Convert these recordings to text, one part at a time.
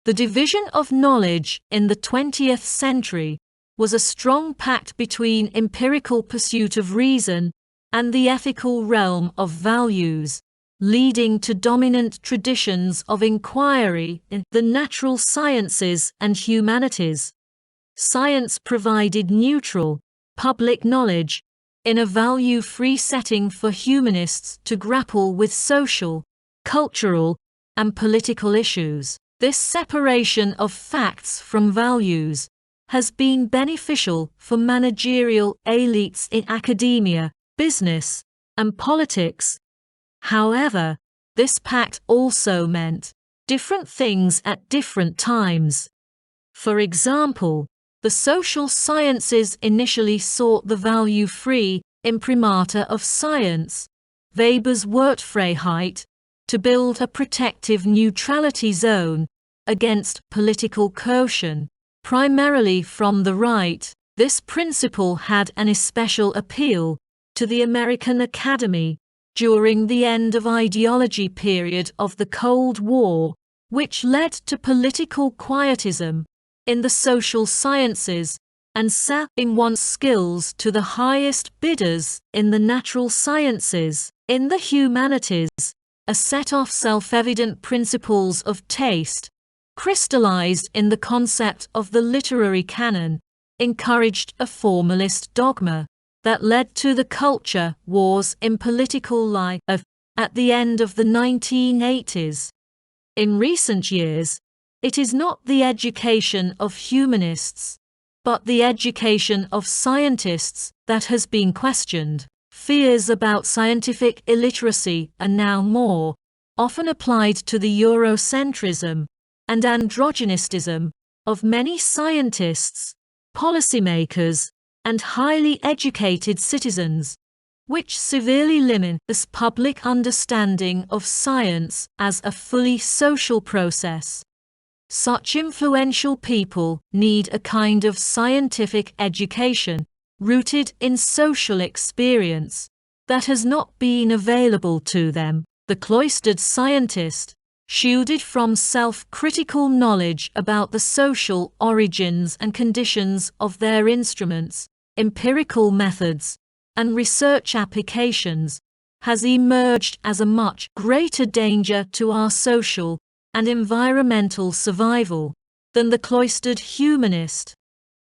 The division of knowledge in the 20th century was a strong pact between empirical pursuit of reason and the ethical realm of values, leading to dominant traditions of inquiry in the natural sciences and humanities. Science provided neutral, public knowledge in a value-free setting for humanists to grapple with social, cultural, and political issues. This separation of facts from values has been beneficial for managerial elites in academia, business, and politics. However, this pact also meant different things at different times. For example, the social sciences initially sought the value-free imprimatur of science, Weber's Wertfreiheit, to build a protective neutrality zone against political coercion, primarily from the right. This principle had an especial appeal to the American Academy during the end of ideology period of the Cold War, which led to political quietism in the social sciences and selling one's skills to the highest bidders in the natural sciences. In the humanities, a set of self-evident principles of taste, crystallized in the concept of the literary canon, encouraged a formalist dogma that led to the culture wars in political life at the end of the 1980s. In recent years, it is not the education of humanists, but the education of scientists that has been questioned. Fears about scientific illiteracy are now more often applied to the Eurocentrism and androgynistism of many scientists, policymakers, and highly educated citizens, which severely limit this public understanding of science as a fully social process. Such influential people need a kind of scientific education rooted in social experience that has not been available to them. The cloistered scientist, shielded from self-critical knowledge about the social origins and conditions of their instruments, empirical methods, and research applications, has emerged as a much greater danger to our social and environmental survival than the cloistered humanist.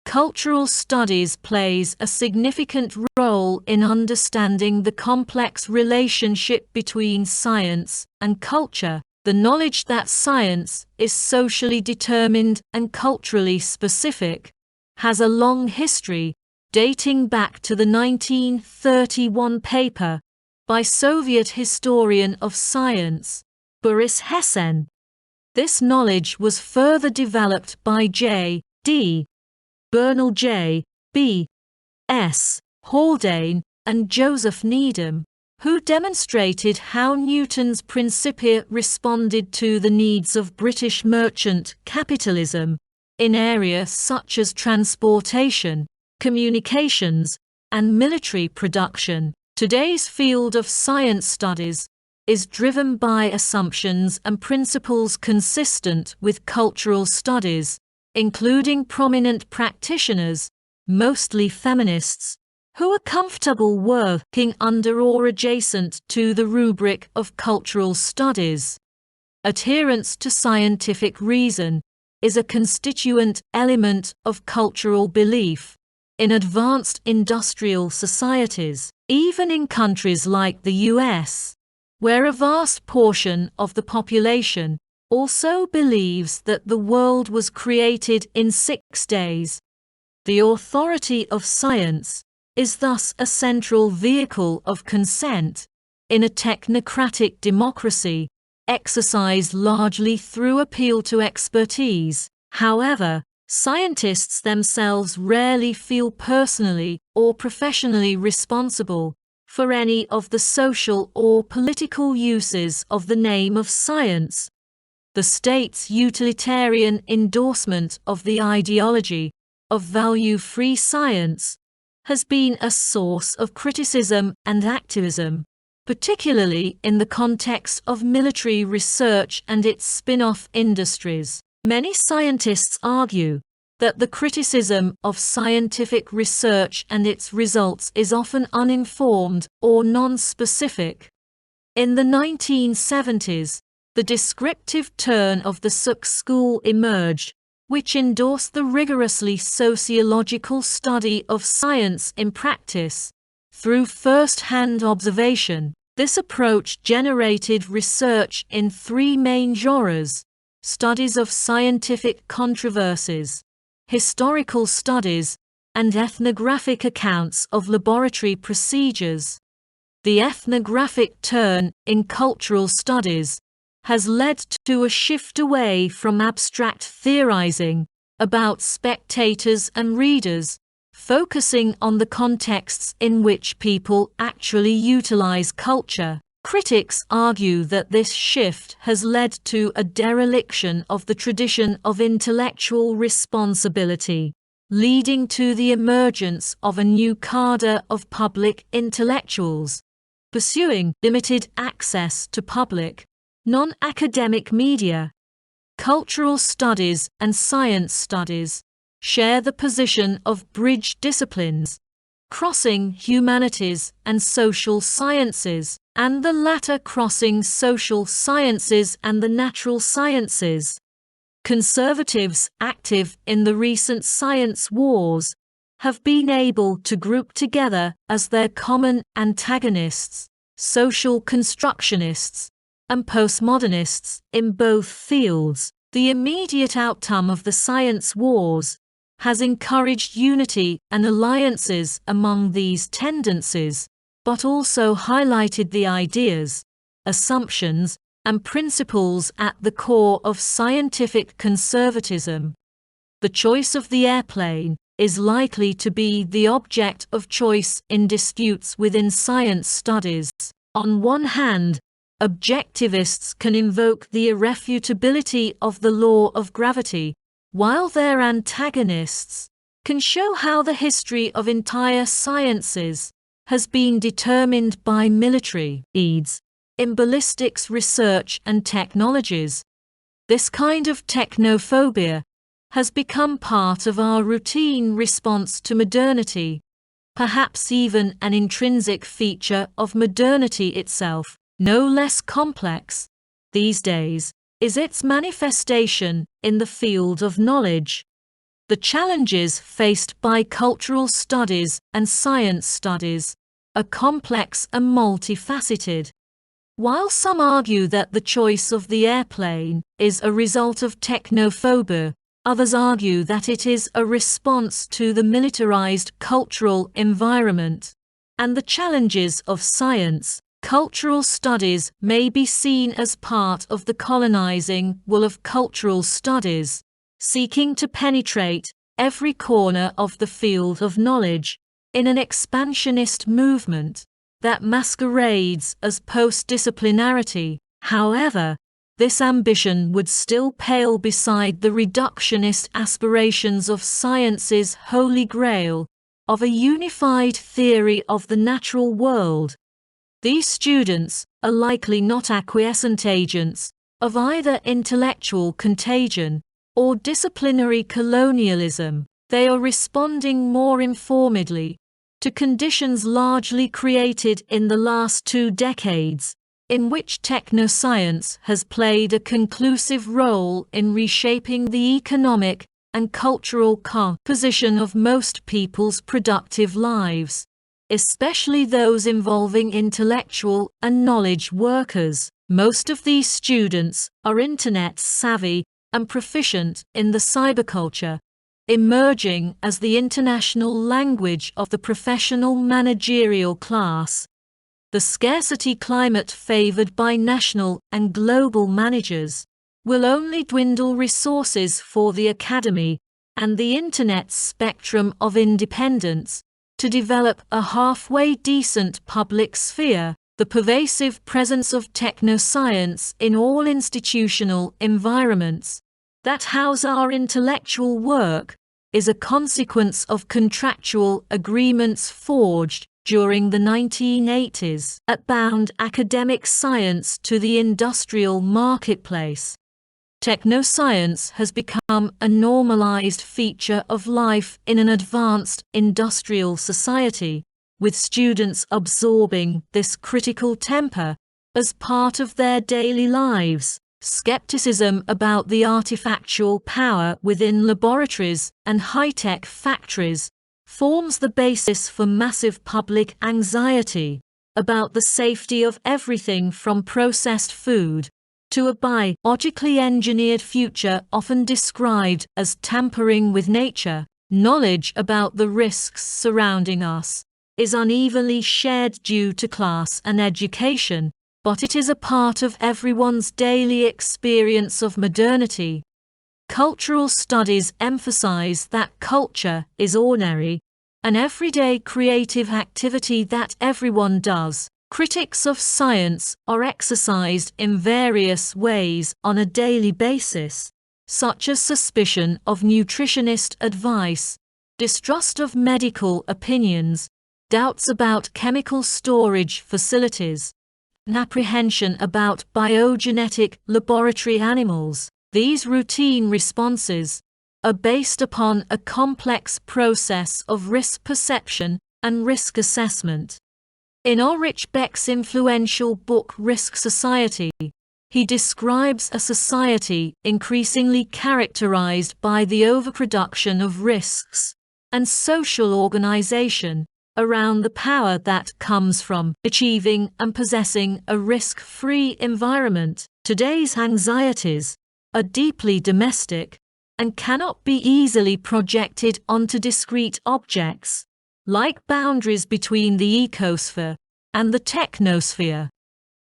Cultural studies plays a significant role in understanding the complex relationship between science and culture. The knowledge that science is socially determined and culturally specific has a long history, dating back to the 1931 paper by Soviet historian of science, Boris Hessen. This knowledge was further developed by J.D. Bernal J. B. S. Haldane, and Joseph Needham, who demonstrated how Newton's Principia responded to the needs of British merchant capitalism in areas such as transportation, communications, and military production. Today's field of science studies is driven by assumptions and principles consistent with cultural studies, including prominent practitioners, mostly feminists, who are comfortable working under or adjacent to the rubric of cultural studies. Adherence to scientific reason is a constituent element of cultural belief in advanced industrial societies, even in countries like the US, where a vast portion of the population also believes that the world was created in 6 days. The authority of science is thus a central vehicle of consent in a technocratic democracy, exercised largely through appeal to expertise. However, scientists themselves rarely feel personally or professionally responsible for any of the social or political uses of the name of science. The state's utilitarian endorsement of the ideology of value-free science has been a source of criticism and activism, particularly in the context of military research and its spin-off industries. Many scientists argue that the criticism of scientific research and its results is often uninformed or non-specific. In the 1970s, the descriptive turn of the Suk school emerged, which endorsed the rigorously sociological study of science in practice through first-hand observation. This approach generated research in three main genres: studies of scientific controversies, historical studies, and ethnographic accounts of laboratory procedures. The ethnographic turn in cultural studies has led to a shift away from abstract theorizing about spectators and readers, focusing on the contexts in which people actually utilize culture. Critics argue that this shift has led to a dereliction of the tradition of intellectual responsibility, leading to the emergence of a new cadre of public intellectuals, pursuing limited access to public, non-academic media. Cultural studies and science studies share the position of bridge disciplines, crossing humanities and social sciences, and the latter crossing social sciences and the natural sciences. Conservatives active in the recent science wars have been able to group together as their common antagonists social constructionists and postmodernists in both fields. The immediate outcome of the science wars has encouraged unity and alliances among these tendencies, but also highlighted the ideas, assumptions, and principles at the core of scientific conservatism. The choice of the airplane is likely to be the object of choice in disputes within science studies. On one hand, objectivists can invoke the irrefutability of the law of gravity, while their antagonists can show how the history of entire sciences has been determined by military needs in ballistics research and technologies. This kind of technophobia has become part of our routine response to modernity, perhaps even an intrinsic feature of modernity itself. No less complex, these days, is its manifestation in the field of knowledge. The challenges faced by cultural studies and science studies are complex and multifaceted. While some argue that the choice of the airplane is a result of technophobia, others argue that it is a response to the militarized cultural environment and the challenges of science. Cultural studies may be seen as part of the colonizing wall of cultural studies, seeking to penetrate every corner of the field of knowledge in an expansionist movement that masquerades as post-disciplinarity. However, this ambition would still pale beside the reductionist aspirations of science's holy grail of a unified theory of the natural world. These students are likely not acquiescent agents of either intellectual contagion or disciplinary colonialism. They are responding more informedly to conditions largely created in the last 2 decades, in which technoscience has played a conclusive role in reshaping the economic and cultural composition of most people's productive lives, especially those involving intellectual and knowledge workers. Most of these students are internet savvy and proficient in the cyberculture, emerging as the international language of the professional managerial class. The scarcity climate favored by national and global managers will only dwindle resources for the academy and the internet's spectrum of independence to develop a halfway decent public sphere. The pervasive presence of technoscience in all institutional environments that house our intellectual work is a consequence of contractual agreements forged during the 1980s that bound academic science to the industrial marketplace. Technoscience has become a normalized feature of life in an advanced industrial society, with students absorbing this critical temper as part of their daily lives. Skepticism about the artifactual power within laboratories and high-tech factories forms the basis for massive public anxiety about the safety of everything from processed food to a biologically engineered future often described as tampering with nature. Knowledge about the risks surrounding us is unevenly shared due to class and education, but it is a part of everyone's daily experience of modernity. Cultural studies emphasize that culture is ordinary, an everyday creative activity that everyone does. Critics of science are exercised in various ways on a daily basis, such as suspicion of nutritionist advice, distrust of medical opinions, doubts about chemical storage facilities, and apprehension about biogenetic laboratory animals. These routine responses are based upon a complex process of risk perception and risk assessment. In Ulrich Beck's influential book Risk Society, he describes a society increasingly characterized by the overproduction of risks and social organization around the power that comes from achieving and possessing a risk-free environment. Today's anxieties are deeply domestic and cannot be easily projected onto discrete objects, like boundaries between the ecosphere and the technosphere.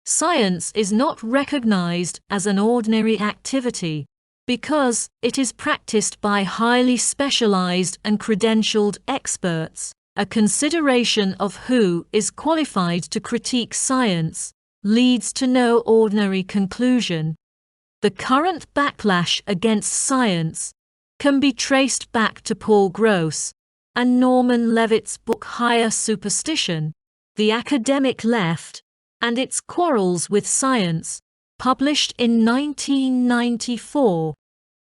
Science is not recognized as an ordinary activity because it is practiced by highly specialized and credentialed experts. A consideration of who is qualified to critique science leads to no ordinary conclusion. The current backlash against science can be traced back to Paul Gross and Norman Levitt's book Higher Superstition, The Academic Left, and its Quarrels with Science, published in 1994.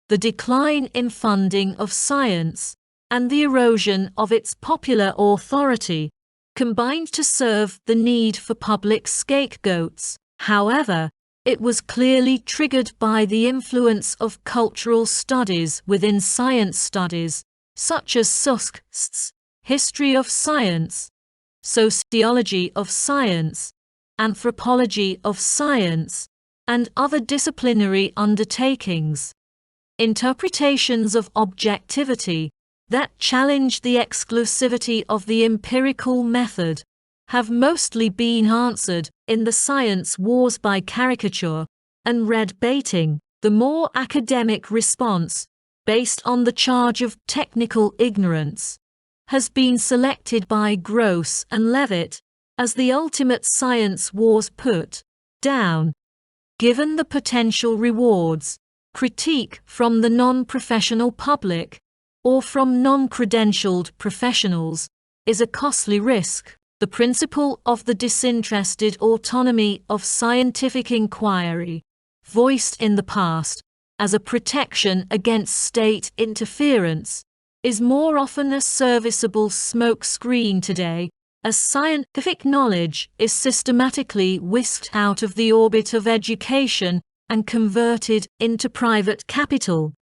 The decline in funding of science and the erosion of its popular authority combined to serve the need for public scapegoats. However, it was clearly triggered by the influence of cultural studies within science studies, such as SUSC's History of Science, Sociology of Science, Anthropology of Science, and other disciplinary undertakings. Interpretations of objectivity that challenge the exclusivity of the empirical method have mostly been answered in the science wars by caricature and red baiting. The more academic response, based on the charge of technical ignorance, has been selected by Gross and Levitt as the ultimate science wars put down. Given the potential rewards, critique from the non-professional public or from non-credentialed professionals is a costly risk. The principle of the disinterested autonomy of scientific inquiry, voiced in the past as a protection against state interference, is more often a serviceable smokescreen today, as scientific knowledge is systematically whisked out of the orbit of education and converted into private capital.